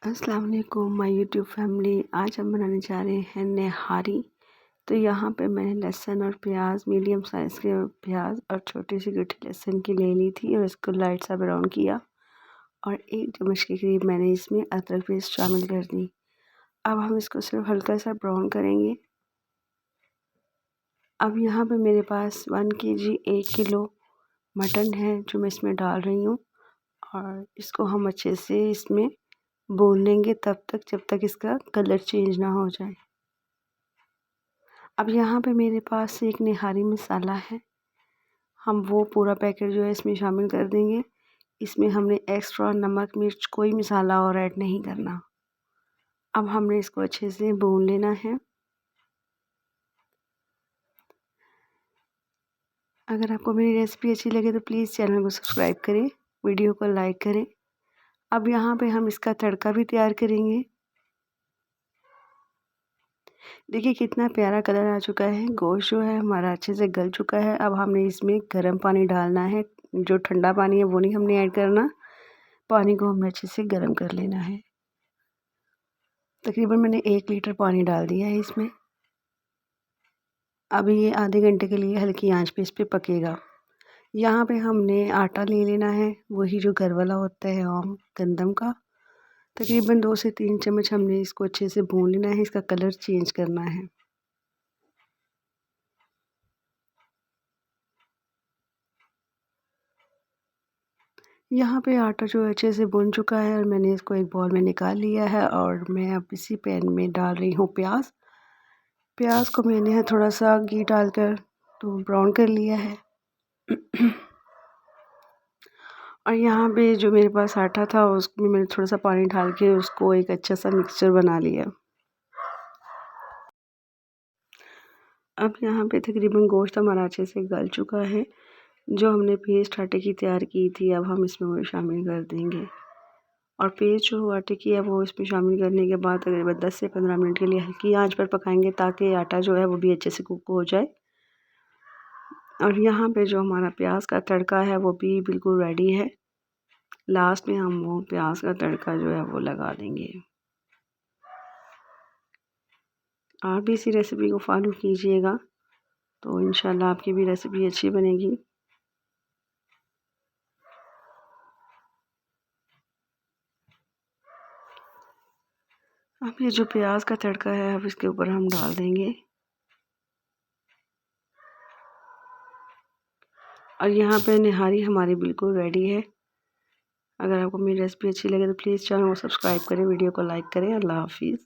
अस्सलाम वालेकुम my YouTube family. आज हम बनाने जा रहे हैं निहारी। तो यहाँ पे मैंने लहसुन और प्याज, मीडियम साइज़ के प्याज और छोटी सी गठी लहसुन की ले ली थी और इसको लाइट सा ब्राउन किया और 1 चम्मच के करीब मैंने इसमें अदरक पेस्ट शामिल कर दी। अब हम इसको सिर्फ हल्का सा ब्राउन करेंगे। अब यहाँ पे मेरे पास 1 kg 1 किलो मटन है जो मैं इसमें डाल रही हूँ और इसको हम अच्छे से इसमें भून लेंगे तब तक जब तक इसका कलर चेंज ना हो जाए। अब यहाँ पे मेरे पास एक निहारी मसाला है, हम वो पूरा पैकेट जो है इसमें शामिल कर देंगे। इसमें हमने एक्स्ट्रा नमक मिर्च कोई मसाला और ऐड नहीं करना। अब हमने इसको अच्छे से भून लेना है। अगर आपको मेरी रेसिपी अच्छी लगे तो प्लीज़ चैनल को सब्सक्राइब करें, वीडियो को लाइक करें। अब यहाँ पे हम इसका तड़का भी तैयार करेंगे। देखिए कितना प्यारा कलर आ चुका है। गोश्त जो है हमारा अच्छे से गल चुका है। अब हमने इसमें गर्म पानी डालना है, जो ठंडा पानी है वो नहीं हमने ऐड करना। पानी को हमें अच्छे से गर्म कर लेना है। तकरीबन मैंने 1 लीटर पानी डाल दिया है इसमें। अभी ये आधे घंटे के लिए हल्की आंच पे इस पे पकेगा। यहाँ पे हमने आटा ले लेना है, वही जो घर वाला होता है आम गंदम का। तकरीबन 2 से 3 चम्मच हमने इसको अच्छे से भून लेना है, इसका कलर चेंज करना है। यहाँ पे आटा जो अच्छे से भुन चुका है और मैंने इसको एक बाउल में निकाल लिया है और मैं अब इसी पैन में डाल रही हूँ प्याज। प्याज को मैंने थोड़ा सा घी डालकर तो ब्राउन कर लिया है। और यहाँ पे जो मेरे पास आटा था उसमें मैंने थोड़ा सा पानी डाल के उसको एक अच्छा सा मिक्सचर बना लिया। अब यहाँ पे तकरीबन गोश्त हमारा अच्छे से गल चुका है। जो हमने पेस्ट आटे की तैयार की थी अब हम इसमें वो शामिल कर देंगे और पेस्ट जो आटे की है वो इसमें शामिल करने के बाद तकरीबन 10 से 15 मिनट के लिए हल्की आंच पर पकाएंगे ताकि आटा जो है वो भी अच्छे से कुक हो जाए। और यहाँ पे जो हमारा प्याज का तड़का है वो भी बिल्कुल रेडी है। लास्ट में हम वो प्याज का तड़का जो है वो लगा देंगे। आप भी इसी रेसिपी को फॉलो कीजिएगा तो इंशाल्लाह आपकी भी रेसिपी अच्छी बनेगी। अब ये जो प्याज का तड़का है अब इसके ऊपर हम डाल देंगे और यहाँ पे निहारी हमारी बिल्कुल रेडी है। अगर आपको मेरी रेसिपी अच्छी लगे तो प्लीज़ चैनल को सब्सक्राइब करें, वीडियो को लाइक करें। अल्लाह हाफिज़।